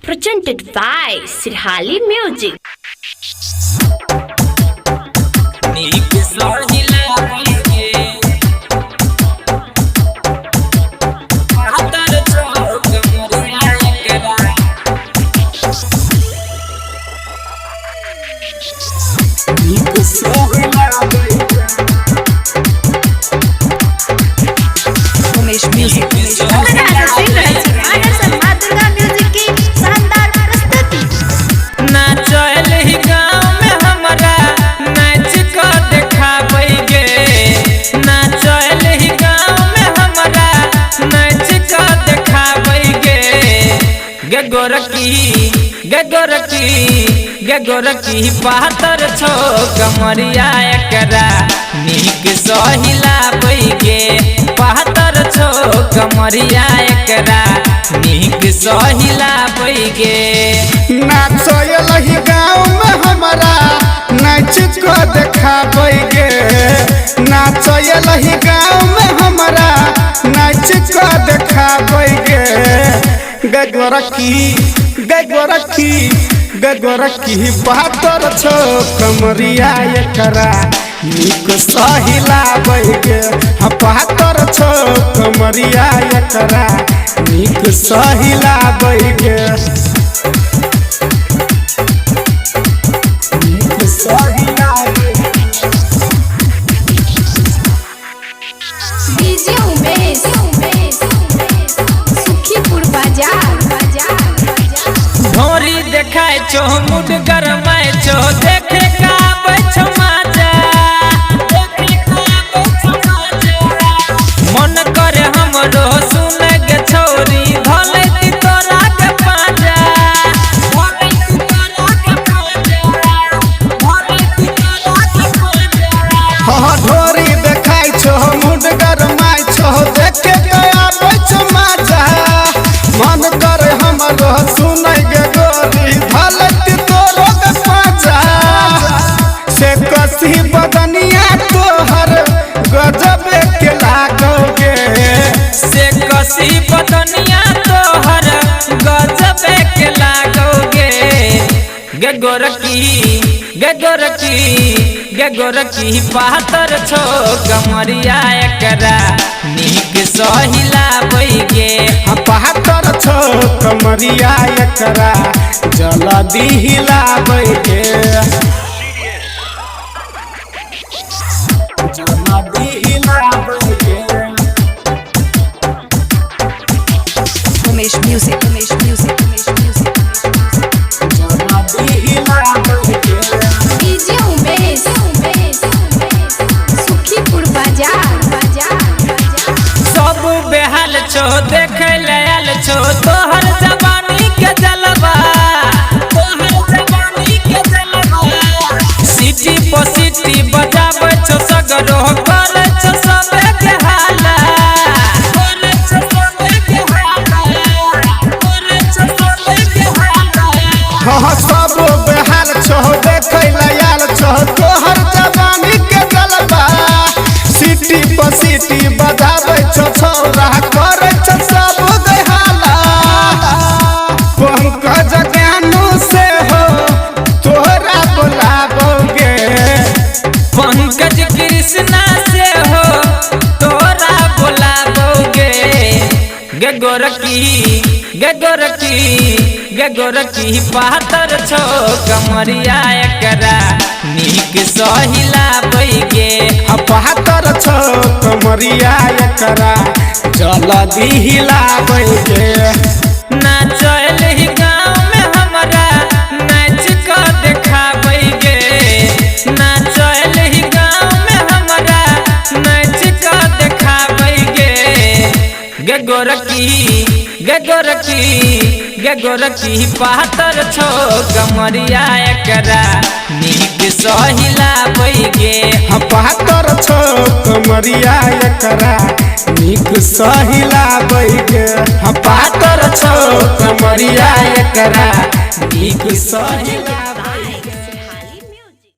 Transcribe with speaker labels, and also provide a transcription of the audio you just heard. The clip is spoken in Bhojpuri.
Speaker 1: Presented by Sirhali Music.
Speaker 2: गोरकी पातर छो कमरिया एकरा नीक सहिला बैगे पातर छो कमरिया एकरा नीक सहिला बैगे
Speaker 3: नाचलही गाँव में हमारा नाच को देखाबैगे नाचलही गाँव में हमारा नाच को देखाबैगे गगोरकी पातर छो कमरिया एकरा नीक सहिला बैगे पातर छो कमरिया एकरा नीक सहिला बैगे
Speaker 4: डीजे उमेश सुखीपुर बाजार
Speaker 2: ढोरी देखाय छो मुड गरमाय छो देखे का बैठ माजा मन करे हमरो सुने के छोरी भले ती तोरा के पाजा
Speaker 3: हाँ ढोरी देखाय छो मुड गरमाय छो देखे का बैठ माजा मन करे हमरो सुने के गोरी भले ती तोरा के पाजा से कसी बदनिया तोहर गजब के लागोगे
Speaker 2: से कसी बदनिया तोहर गजब के लागोगे गोरकी पातर छो कमरिया एकरा नीक सहिला बैगे
Speaker 3: पातर छो कमरिया एकरा जल्दी हिला बैगे जल्दी हिला बैगे
Speaker 4: उमेश म्यूजिक
Speaker 3: जल्दी हिला बैगे
Speaker 4: डीजे उमेश सुखीपुर बाजार
Speaker 2: सब बेहाल छो देखे लायल छो तोहर जवानी के जलवा सिटी पर सिटी बजाबै छो सगरो करे छो सबे के हाला
Speaker 3: हाँ सब बेहाल छो देखे लायल छो तोहर जवानी के जलवा सिटी पर सिटी बजाबै छो छौरा करे छो सब देहाला पंकज ज्ञानू से हो तोहरा बुलाबोगे
Speaker 2: पंकज कृष्णा से हो तोरा बुलाबोगे गोरकी पातर छो कमरिया एकरा नीक सहिला बैगे
Speaker 3: पातर छो कमरिया एकरा जल्दी हिला बैगे
Speaker 2: नाचलही गाँव में हमारा नाच को देखाबैगे नाचलही गाँव में हमारा नाच को देखाबैगे गोरकी पातर छो कमरिया एकरा नीक सहिला बैगे
Speaker 3: पातर छो कमरिया एकरा नीक सहिला बैगे पातर छो कमरिया एकरा नीक सहिला